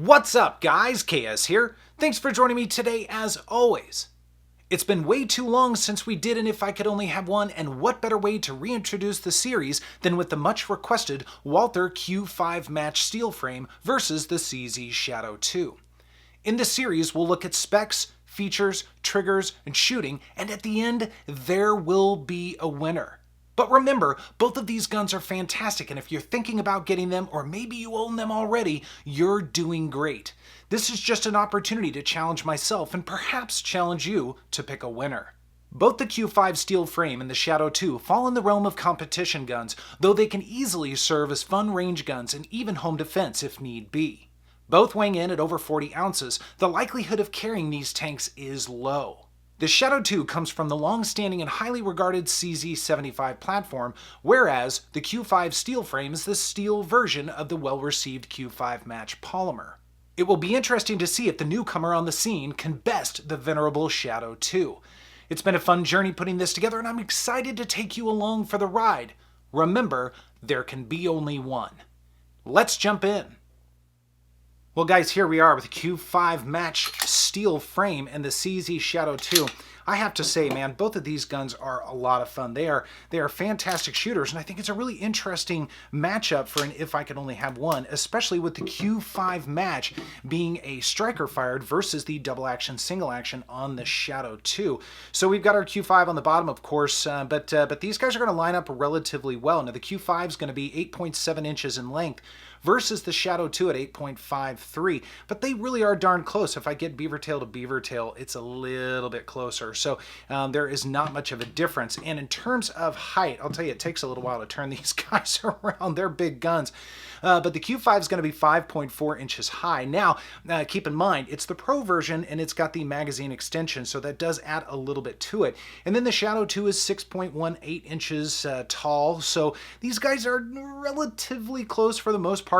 What's up, guys? KS here. Thanks for joining me today as always. It's been way too long since we did an If I Could Only Have One, and what better way to reintroduce the series than with the much requested Walther Q5 match steel frame versus the CZ Shadow 2. In this series, we'll look at specs, features, triggers, and shooting, and at the end, there will be a winner. But remember, both of these guns are fantastic, and if you're thinking about getting them, or maybe you own them already, you're doing great. This is just an opportunity to challenge myself and perhaps challenge you to pick a winner. Both the Q5 steel frame and the Shadow 2 fall in the realm of competition guns, though they can easily serve as fun range guns and even home defense if need be. Both weighing in at over 40 ounces, the likelihood of carrying these tanks is low. The Shadow 2 comes from the long-standing and highly regarded CZ75 platform, whereas the Q5 steel frame is the steel version of the well-received Q5 match polymer. It will be interesting to see if the newcomer on the scene can best the venerable Shadow 2. It's been a fun journey putting this together, and I'm excited to take you along for the ride. Remember, there can be only one. Let's jump in. Well guys, here we are with the Q5 match steel frame and the CZ Shadow 2. I have to say, man, both of these guns are a lot of fun. They are fantastic shooters, and I think it's a really interesting matchup for an If I Could Only Have One, especially with the Q5 match being a striker fired versus the double action, single action on the Shadow 2. So we've got our Q5 on the bottom, of course, but these guys are going to line up relatively well. Now the Q5 is going to be 8.7 inches in length versus the Shadow 2 at 8.53, but they really are darn close. If I get beaver tail to beaver tail, it's a little bit closer. So there is not much of a difference. And in terms of height, I'll tell you, it takes a little while to turn these guys around. They're big guns. But the Q5 is going to be 5.4 inches high. Now, keep in mind, it's the Pro version, and it's got the magazine extension, so that does add a little bit to it. And then the Shadow 2 is 6.18 inches tall, so these guys are relatively close for the most part.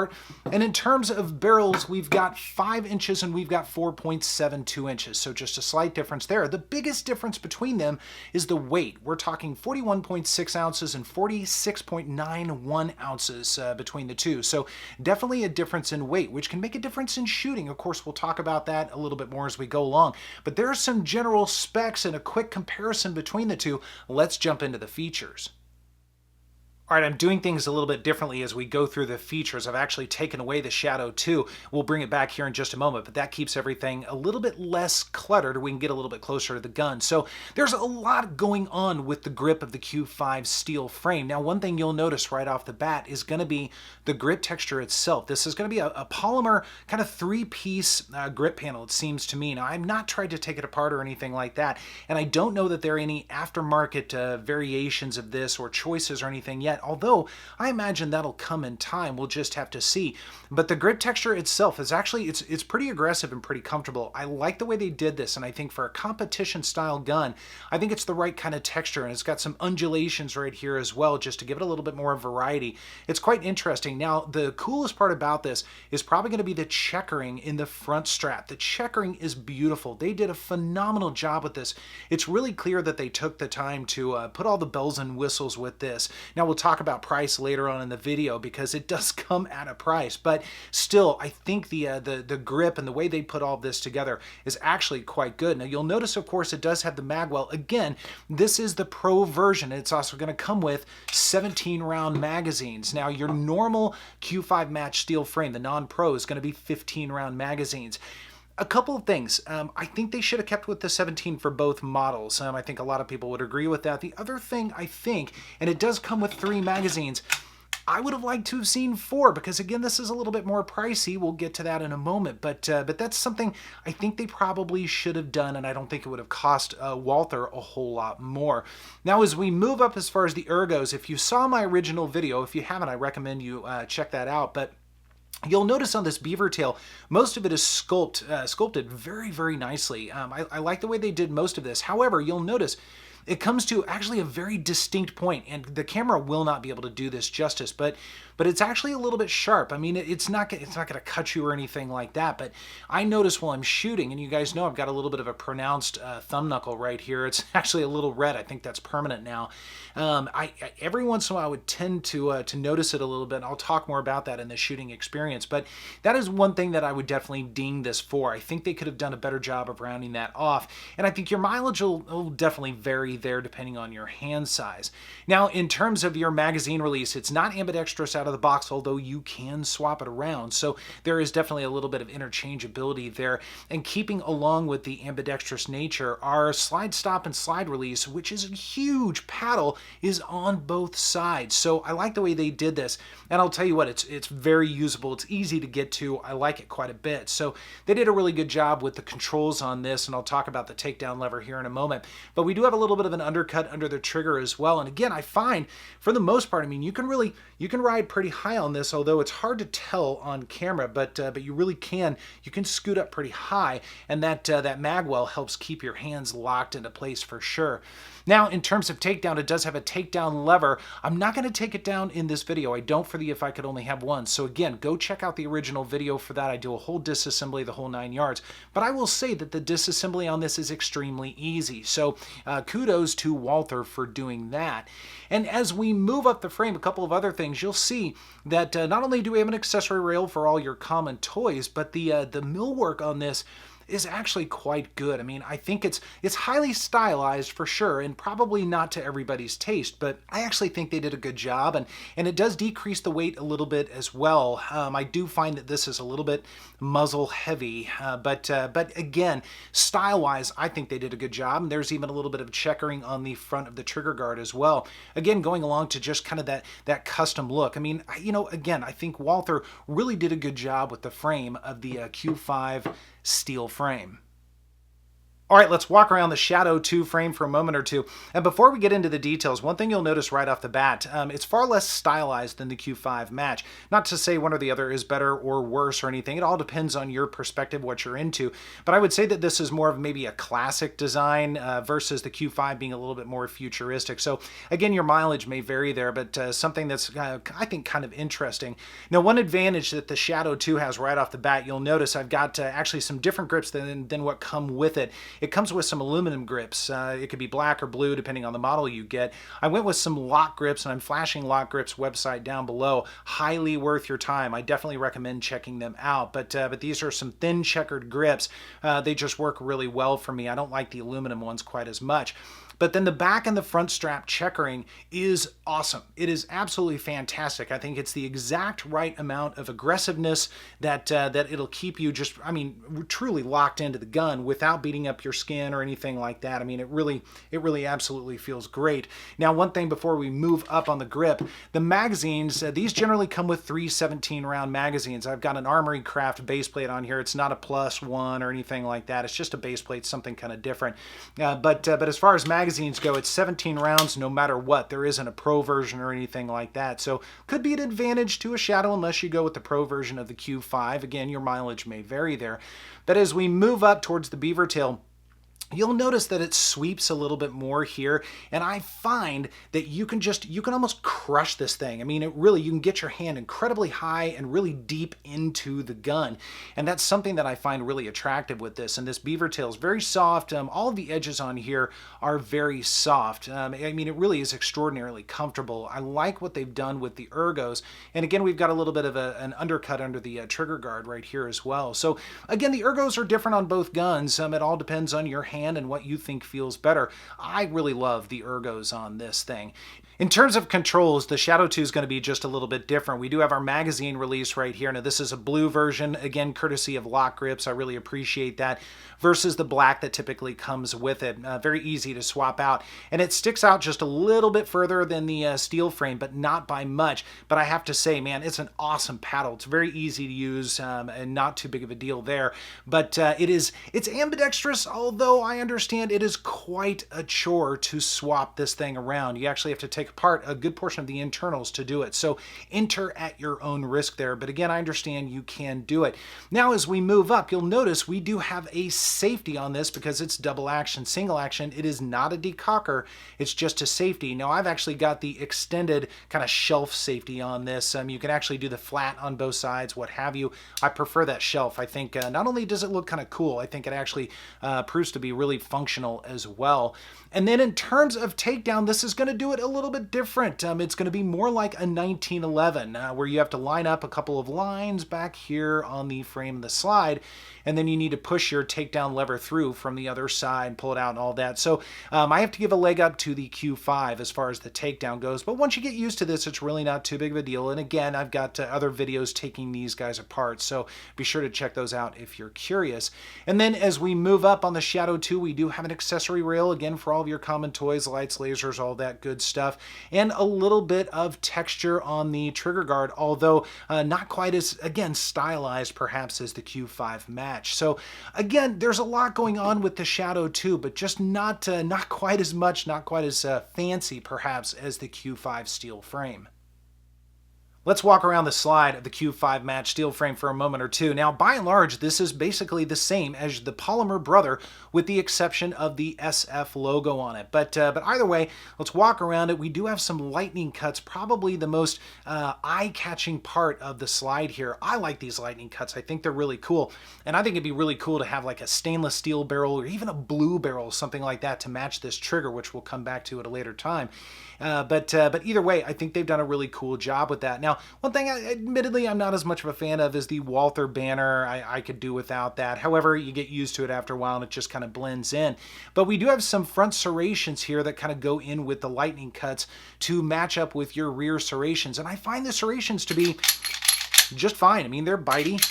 And in terms of barrels, we've got 5 inches and we've got 4.72 inches, so just a slight difference there. The biggest difference between them is the weight. We're talking 41.6 ounces and 46.91 ounces between the two. So definitely a difference in weight, which can make a difference in shooting. Of course, we'll talk about that a little bit more as we go along. But there are some general specs and a quick comparison between the two. Let's jump into the features. All right, I'm doing things a little bit differently as we go through the features. I've actually taken away the Shadow 2. We'll bring it back here in just a moment, but that keeps everything a little bit less cluttered. We can get a little bit closer to the gun. So there's a lot going on with the grip of the Q5 steel frame. Now, one thing you'll notice right off the bat is going to be the grip texture itself. This is going to be a polymer kind of three-piece grip panel, it seems to me. Now, I'm not trying to take it apart or anything like that, and I don't know that there are any aftermarket variations of this or choices or anything yet. Although I imagine that'll come in time. We'll just have to see. But the grip texture itself is actually, it's pretty aggressive and pretty comfortable. I like the way they did this, and I think for a competition style gun, I think it's the right kind of texture, and it's got some undulations right here as well, just to give it a little bit more variety. It's quite interesting. Now, the coolest part about this is probably going to be the checkering in the front strap. The checkering is beautiful. They did a phenomenal job with this. It's really clear that they took the time to put all the bells and whistles with this. Now, we'll talk about price later on in the video because it does come at a price, but still, I think the grip and the way they put all this together is actually quite good. Now, you'll notice, of course, it does have the magwell. Again, this is the Pro version. It's also going to come with 17-round magazines. Now, your normal Q5 match steel frame, the non-Pro, is going to be 15-round magazines. A couple of things. I think they should have kept with the 17 for both models. I think a lot of people would agree with that. The other thing I think, and it does come with 3 magazines, I would have liked to have seen 4 because, again, this is a little bit more pricey. We'll get to that in a moment, but that's something I think they probably should have done, and I don't think it would have cost Walther a whole lot more. Now, as we move up as far as the ergos, if you saw my original video, if you haven't, I recommend you check that out, but you'll notice on this beaver tail, most of it is sculpted very, very nicely. I like the way they did most of this. However, you'll notice it comes to actually a very distinct point, and the camera will not be able to do this justice, but it's actually a little bit sharp. I mean, it's not going to cut you or anything like that, but I notice while I'm shooting, and you guys know I've got a little bit of a pronounced thumb knuckle right here. It's actually a little red. I think that's permanent now. Every once in a while I would tend to notice it a little bit, and I'll talk more about that in the shooting experience, but that is one thing that I would definitely ding this for. I think they could have done a better job of rounding that off, and I think your mileage will definitely vary there depending on your hand size. Now, in terms of your magazine release, it's not ambidextrous out of the box, although you can swap it around, so there is definitely a little bit of interchangeability there. And keeping along with the ambidextrous nature, our slide stop and slide release, which is a huge paddle, is on both sides. So I like the way they did this, and I'll tell you what, it's very usable. It's easy to get to. I like it quite a bit. So they did a really good job with the controls on this, and I'll talk about the takedown lever here in a moment. But we do have a little bit of an undercut under the trigger as well. And again, I find for the most part, I mean, you can ride pretty high on this, although it's hard to tell on camera, but you really can. You can scoot up pretty high, and that magwell helps keep your hands locked into place for sure. Now, in terms of takedown, it does have a takedown lever. I'm not going to take it down in this video. I don't for the If I Could Only Have One. So again, go check out the original video for that. I do a whole disassembly, the whole 9 yards. But I will say that the disassembly on this is extremely easy. So kudos to Walther for doing that. And as we move up the frame, a couple of other things, you'll see that not only do we have an accessory rail for all your common toys, but the millwork on this is actually quite good. I mean, I think it's highly stylized for sure, and probably not to everybody's taste, but I actually think they did a good job, and it does decrease the weight a little bit as well. I do find that this is a little bit muzzle heavy, but again, style-wise, I think they did a good job, and there's even a little bit of checkering on the front of the trigger guard as well. Again, going along to just kind of that custom look. I mean, you know, again, I think Walther really did a good job with the frame of the Q5 steel frame. All right, let's walk around the Shadow 2 frame for a moment or two. And before we get into the details, one thing you'll notice right off the bat, it's far less stylized than the Q5 Match. Not to say one or the other is better or worse or anything. It all depends on your perspective, what you're into. But I would say that this is more of maybe a classic design versus the Q5 being a little bit more futuristic. So again, your mileage may vary there, but something that's, I think, kind of interesting. Now, one advantage that the Shadow 2 has right off the bat, you'll notice I've got actually some different grips than what come with it. It comes with some aluminum grips. It could be black or blue depending on the model you get. I went with some lock grips, and I'm flashing Lock Grips website down below. Highly worth your time. I definitely recommend checking them out. But these are some thin checkered grips. They just work really well for me. I don't like the aluminum ones quite as much. But then the back and the front strap checkering is awesome. It is absolutely fantastic. I think it's the exact right amount of aggressiveness that it'll keep you just, I mean, truly locked into the gun without beating up your skin or anything like that. I mean, it really absolutely feels great. Now, one thing before we move up on the grip, the magazines, these generally come with 3 17-round magazines. I've got an Armory Craft base plate on here. It's not a +1 or anything like that. It's just a base plate, something kind of different. But as far as magazines go, it's 17 rounds no matter what. There isn't a Pro version or anything like that. So could be an advantage to a Shadow unless you go with the Pro version of the Q5. Again, your mileage may vary there. But as we move up towards the beaver tail, you'll notice that it sweeps a little bit more here, and I find that you can almost crush this thing. I mean, you can get your hand incredibly high and really deep into the gun, and that's something that I find really attractive with this. And this beaver tail is very soft. All of the edges on here are very soft. I mean, it really is extraordinarily comfortable. I like what they've done with the ergos, and again, we've got a little bit of an undercut under the trigger guard right here as well. So again, the ergos are different on both guns. It all depends on your hand and what you think feels better. I really love the ergos on this thing. In terms of controls, the Shadow 2 is going to be just a little bit different. We do have our magazine release right here. Now, this is a blue version, again, courtesy of Lock Grips. I really appreciate that, versus the black that typically comes with it. Very easy to swap out. And it sticks out just a little bit further than the steel frame, but not by much. But I have to say, man, it's an awesome paddle. It's very easy to use and not too big of a deal there. But it's ambidextrous, although I understand it is quite a chore to swap this thing around. You actually have to take apart a good portion of the internals to do it. So enter at your own risk there. But again, I understand you can do it. Now, as we move up, you'll notice we do have a safety on this because it's double action, single action. It is not a decocker. It's just a safety. Now, I've actually got the extended kind of shelf safety on this. You can actually do the flat on both sides, what have you. I prefer that shelf. I think not only does it look kind of cool, I think it actually proves to be really functional as well. And then in terms of takedown, this is going to do it a little bit different. It's going to be more like a 1911, where you have to line up a couple of lines back here on the frame of the slide, and then you need to push your takedown lever through from the other side, pull it out and all that. So I have to give a leg up to the Q5 as far as the takedown goes, but once you get used to this, it's really not too big of a deal. And again, I've got other videos taking these guys apart, so be sure to check those out if you're curious. And then as we move up on the Shadow 2, we do have an accessory rail, again, for all of your common toys, lights, lasers, all that good stuff, and a little bit of texture on the trigger guard, although not quite as, again, stylized perhaps as the Q5 match. So again, there's a lot going on with the Shadow 2, but just not quite as much, not quite as fancy perhaps as the Q5 steel frame. Let's walk around the slide of the Q5 match steel frame for a moment or two. Now, by and large, this is basically the same as the Polymer Brother, with the exception of the SF logo on it. But either way, let's walk around it. We do have some lightning cuts, probably the most eye-catching part of the slide here. I like these lightning cuts. I think they're really cool. And I think it'd be really cool to have like a stainless steel barrel or even a blue barrel, something like that, to match this trigger, which we'll come back to at a later time. But either way, I think they've done a really cool job with that. Now, one thing, admittedly, I'm not as much of a fan of is the Walther banner. I could do without that. However, you get used to it after a while, and it just kind of blends in. But we do have some front serrations here that kind of go in with the lightning cuts to match up with your rear serrations. And I find the serrations to be just fine. I mean, they're bitey.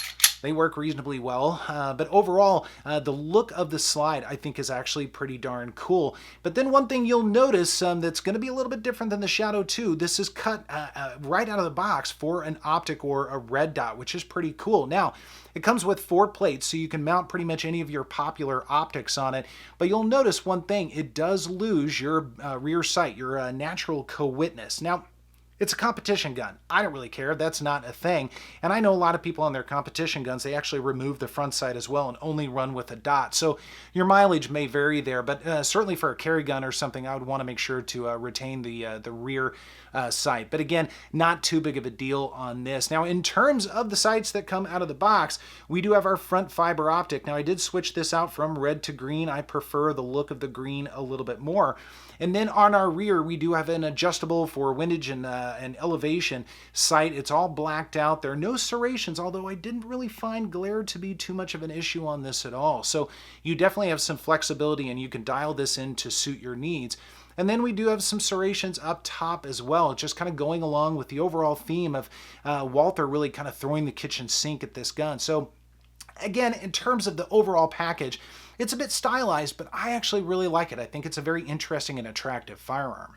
They work reasonably well, but overall, the look of the slide, I think, is actually pretty darn cool. But then one thing you'll notice that's going to be a little bit different than the Shadow 2, this is cut right out of the box for an optic or a red dot, which is pretty cool. Now, it comes with 4 plates, so you can mount pretty much any of your popular optics on it, but you'll notice one thing, it does lose your rear sight, your natural co-witness. Now, it's a competition gun. I don't really care. That's not a thing. And I know a lot of people on their competition guns, they actually remove the front sight as well and only run with a dot. So your mileage may vary there, but certainly for a carry gun or something, I would want to make sure to retain the rear sight. But again, not too big of a deal on this. Now, in terms of the sights that come out of the box, we do have our front fiber optic. Now, I did switch this out from red to green. I prefer the look of the green a little bit more. And then on our rear, we do have an adjustable for windage and elevation sight. It's all blacked out. There are no serrations, although I didn't really find glare to be too much of an issue on this at all. So you definitely have some flexibility, and you can dial this in to suit your needs. And then we do have some serrations up top as well, just kind of going along with the overall theme of Walther really kind of throwing the kitchen sink at this gun. So again, in terms of the overall package, it's a bit stylized, but I actually really like it. I think it's a very interesting and attractive firearm.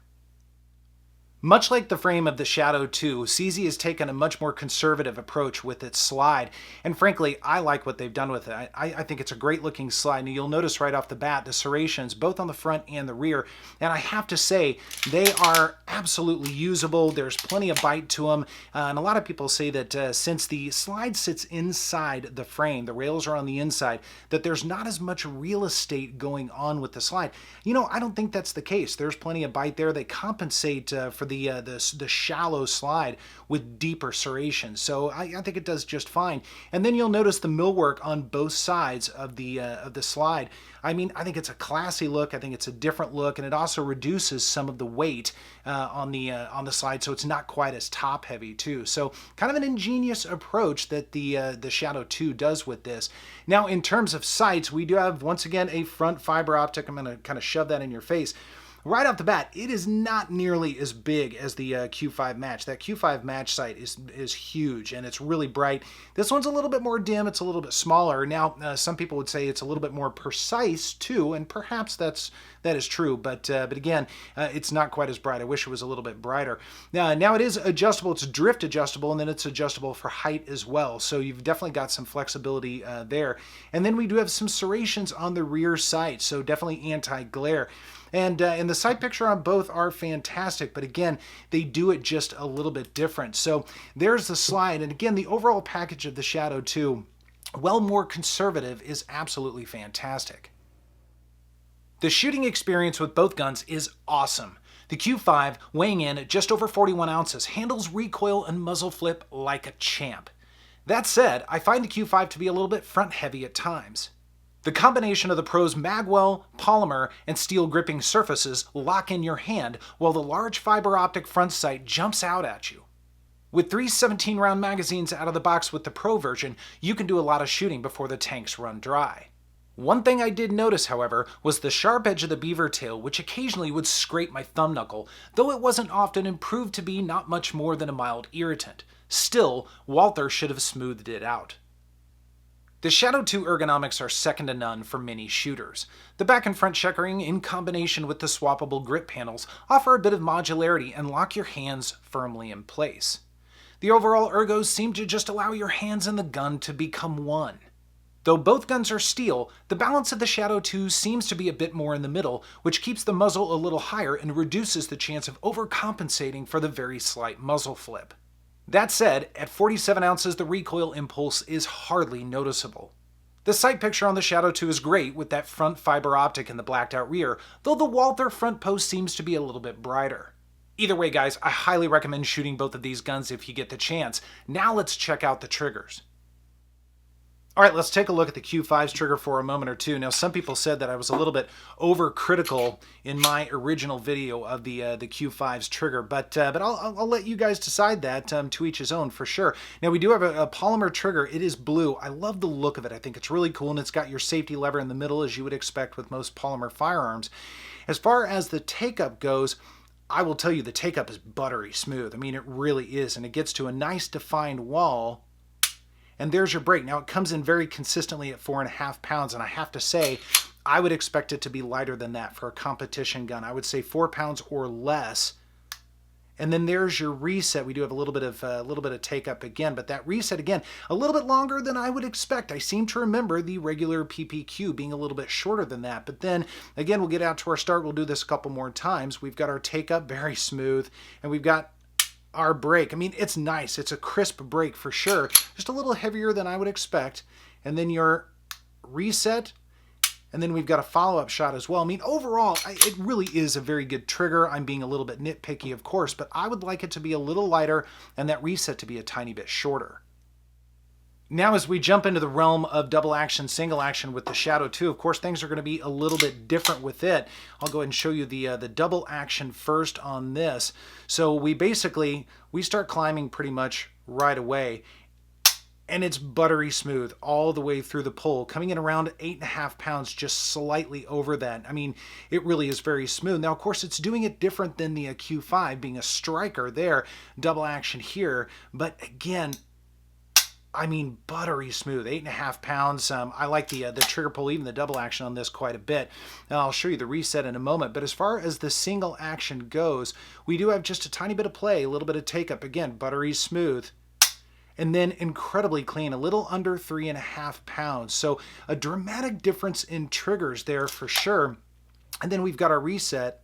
Much like the frame of the Shadow 2, CZ has taken a much more conservative approach with its slide, and frankly, I like what they've done with it. I think it's a great looking slide, and you'll notice right off the bat the serrations, both on the front and the rear, and I have to say, they are absolutely usable. There's plenty of bite to them, and a lot of people say that since the slide sits inside the frame, the rails are on the inside, that there's not as much real estate going on with the slide. You know, I don't think that's the case. There's plenty of bite there. They compensate for the shallow slide with deeper serrations. So I think it does just fine. And then you'll notice the millwork on both sides of the slide. I mean, I think it's a classy look. I think it's a different look, and it also reduces some of the weight on the slide, so it's not quite as top heavy too. So kind of an ingenious approach that the Shadow 2 does with this. Now, in terms of sights, we do have once again a front fiber optic. I'm going to kind of shove that in your face. right off the bat, it is not nearly as big as the Q5 Match. That Q5 Match sight is huge, and it's really bright. This one's a little bit more dim. It's a little bit smaller. Now, some people would say it's a little bit more precise too, and perhaps that is true. But again, it's not quite as bright. I wish it was a little bit brighter. Now it is adjustable. It's drift adjustable, and then it's adjustable for height as well. So you've definitely got some flexibility there. And then we do have some serrations on the rear sight, so definitely anti-glare. And the side picture on both are fantastic, but again, they do it just a little bit different. So there's the slide, and again, the overall package of the Shadow 2, well more conservative, is absolutely fantastic. The shooting experience with both guns is awesome. The Q5, weighing in at just over 41 ounces, handles recoil and muzzle flip like a champ. That said, I find the Q5 to be a little bit front heavy at times. The combination of the Pro's magwell, polymer, and steel gripping surfaces lock in your hand, while the large fiber optic front sight jumps out at you. With 3 17-round magazines out of the box with the Pro version, you can do a lot of shooting before the tanks run dry. One thing I did notice, however, was the sharp edge of the beaver tail, which occasionally would scrape my thumb knuckle, though it wasn't often, and proved to be not much more than a mild irritant. Still, Walther should have smoothed it out. The Shadow 2 ergonomics are second to none for many shooters. The back and front checkering, in combination with the swappable grip panels, offer a bit of modularity and lock your hands firmly in place. The overall ergos seem to just allow your hands and the gun to become one. Though both guns are steel, the balance of the Shadow 2 seems to be a bit more in the middle, which keeps the muzzle a little higher and reduces the chance of overcompensating for the very slight muzzle flip. That said, at 47 ounces, the recoil impulse is hardly noticeable. The sight picture on the Shadow 2 is great with that front fiber optic in the blacked out rear, though the Walther front post seems to be a little bit brighter. Either way, guys, I highly recommend shooting both of these guns if you get the chance. Now let's check out the triggers. Alright, let's take a look at the Q5's trigger for a moment or two. Now, some people said that I was a little bit overcritical in my original video of the Q5's trigger, but I'll let you guys decide that, to each his own for sure. Now, we do have a polymer trigger. It is blue. I love the look of it. I think it's really cool, and it's got your safety lever in the middle, as you would expect with most polymer firearms. As far as the take-up goes, I will tell you the take-up is buttery smooth. I mean, it really is, and it gets to a nice defined wall. And there's your break. Now, it comes in very consistently at 4.5 pounds, and I have to say, I would expect it to be lighter than that for a competition gun. I would say 4 pounds or less. And then there's your reset. We do have a little bit of take up again, but that reset again, a little bit longer than I would expect. I seem to remember the regular PPQ being a little bit shorter than that. But then again, we'll get out to our start. We'll do this a couple more times. We've got our take up very smooth, and we've got our break. I mean, it's nice. It's a crisp break for sure. Just a little heavier than I would expect. And then your reset. And then we've got a follow-up shot as well. I mean, overall, it really is a very good trigger. I'm being a little bit nitpicky, of course, but I would like it to be a little lighter and that reset to be a tiny bit shorter. Now, as we jump into the realm of double action, single action with the Shadow 2, of course, things are going to be a little bit different with it. I'll go ahead and show you the double action first on this. So we start climbing pretty much right away, and it's buttery smooth all the way through the pull, coming in around 8.5 pounds, just slightly over that. I mean, it really is very smooth. Now, of course, it's doing it different than the Q5, being a striker there, double action here, but again, I mean, buttery smooth, 8.5 pounds. I like the trigger pull, even the double action on this quite a bit. Now, I'll show you the reset in a moment, but as far as the single action goes, we do have just a tiny bit of play, a little bit of take up. Again, buttery smooth, and then incredibly clean, a little under 3.5 pounds. So a dramatic difference in triggers there for sure. And then we've got our reset.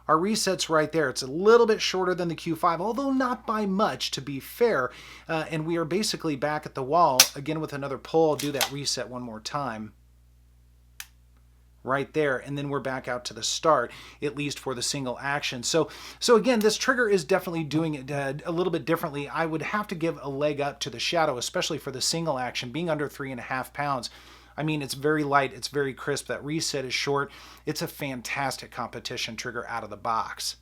Our reset's right there. It's a little bit shorter than the Q5, although not by much, to be fair. And we are basically back at the wall, again with another pull. I'll do that reset one more time. Right there, and then we're back out to the start, at least for the single action. So again, this trigger is definitely doing it a little bit differently. I would have to give a leg up to the Shadow, especially for the single action, being under 3.5 pounds. I mean, it's very light, it's very crisp, that reset is short. It's a fantastic competition trigger out of the box.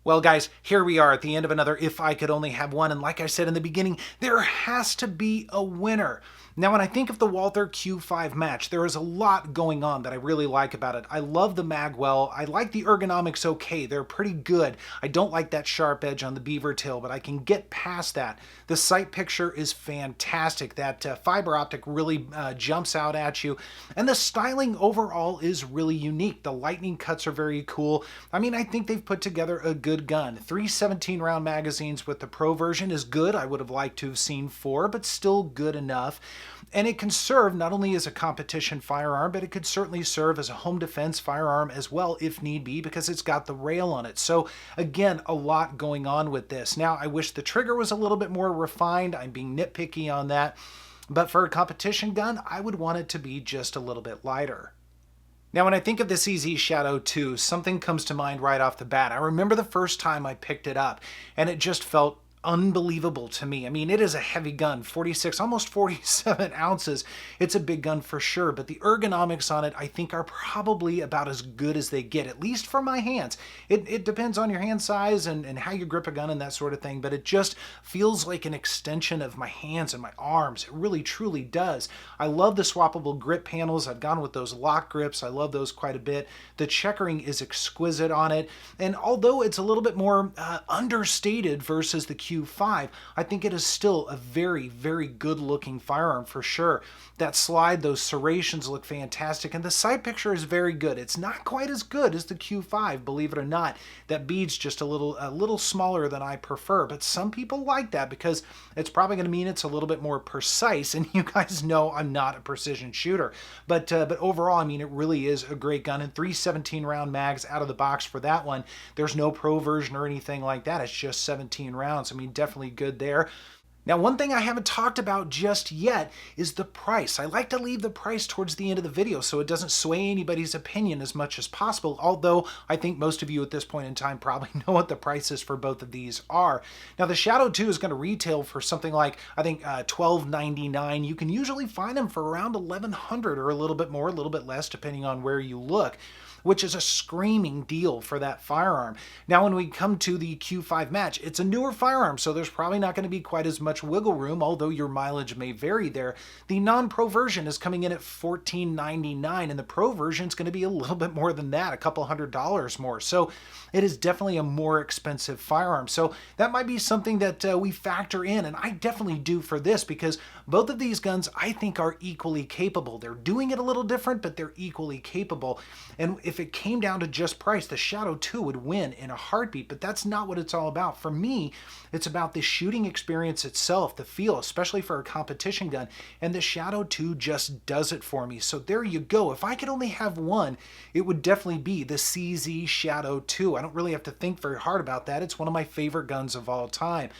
Well, guys, here we are at the end of another If I Could Only Have One, and like I said in the beginning, there has to be a winner. Now, when I think of the Walther Q5 match, there is a lot going on that I really like about it. I love the magwell. I like the ergonomics okay. They're pretty good. I don't like that sharp edge on the beaver tail, but I can get past that. The sight picture is fantastic. That fiber optic really jumps out at you. And the styling overall is really unique. The lightning cuts are very cool. I mean, I think they've put together a good gun. 3 17-round magazines with the Pro version is good. I would have liked to have seen 4, but still good enough. And it can serve not only as a competition firearm, but it could certainly serve as a home defense firearm as well if need be, because it's got the rail on it. So again, a lot going on with this. Now, I wish the trigger was a little bit more refined. I'm being nitpicky on that. But for a competition gun, I would want it to be just a little bit lighter. Now, when I think of the CZ Shadow 2, something comes to mind right off the bat. I remember the first time I picked it up, and it just felt unbelievable to me. I mean, it is a heavy gun, 46, almost 47 ounces. It's a big gun for sure, but the ergonomics on it, I think, are probably about as good as they get, at least for my hands. It depends on your hand size and how you grip a gun and that sort of thing, but it just feels like an extension of my hands and my arms. It really, truly does. I love the swappable grip panels. I've gone with those lock grips. I love those quite a bit. The checkering is exquisite on it, and although it's a little bit more understated versus the Q5, I think it is still a very, very good looking firearm for sure. That slide, those serrations look fantastic, and the sight picture is very good. It's not quite as good as the Q5, believe it or not. That bead's just a little smaller than I prefer, but some people like that because it's probably going to mean it's a little bit more precise, and you guys know I'm not a precision shooter. But overall, I mean, it really is a great gun, and 3 17-round mags out of the box for that one. There's no Pro version or anything like that. It's just 17 rounds. I mean, definitely good there. Now, one thing I haven't talked about just yet is the price. I like to leave the price towards the end of the video so it doesn't sway anybody's opinion as much as possible, although I think most of you at this point in time probably know what the prices for both of these are. Now, the Shadow 2 is going to retail for something like, I think, $12.99. You can usually find them for around $1,100 or a little bit more, a little bit less, depending on where you look, which is a screaming deal for that firearm. Now, when we come to the Q5 match, it's a newer firearm, so there's probably not going to be quite as much wiggle room, although your mileage may vary there. The non-Pro version is coming in at $14.99, and the Pro version is going to be a little bit more than that, a couple $100 more. So it is definitely a more expensive firearm. So that might be something that we factor in, and I definitely do for this, because both of these guns I think are equally capable. They're doing it a little different, but they're equally capable. And if it came down to just price, the Shadow 2 would win in a heartbeat, but that's not what it's all about. For me, it's about the shooting experience itself, the feel, especially for a competition gun, and the Shadow 2 just does it for me. So there you go. If I could only have one, it would definitely be the CZ Shadow 2. I don't really have to think very hard about that. It's one of my favorite guns of all time.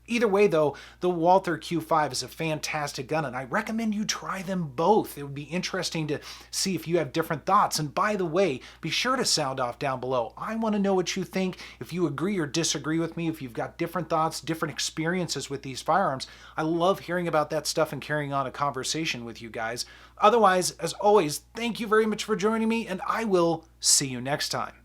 Either way, though, the Walther Q5 is a fantastic gun, and I recommend you try them both. It would be interesting to see if you have different thoughts. And by the way, be sure to sound off down below. I want to know what you think, if you agree or disagree with me, if you've got different thoughts, different experiences with these firearms. I love hearing about that stuff and carrying on a conversation with you guys. Otherwise, as always, thank you very much for joining me, and I will see you next time.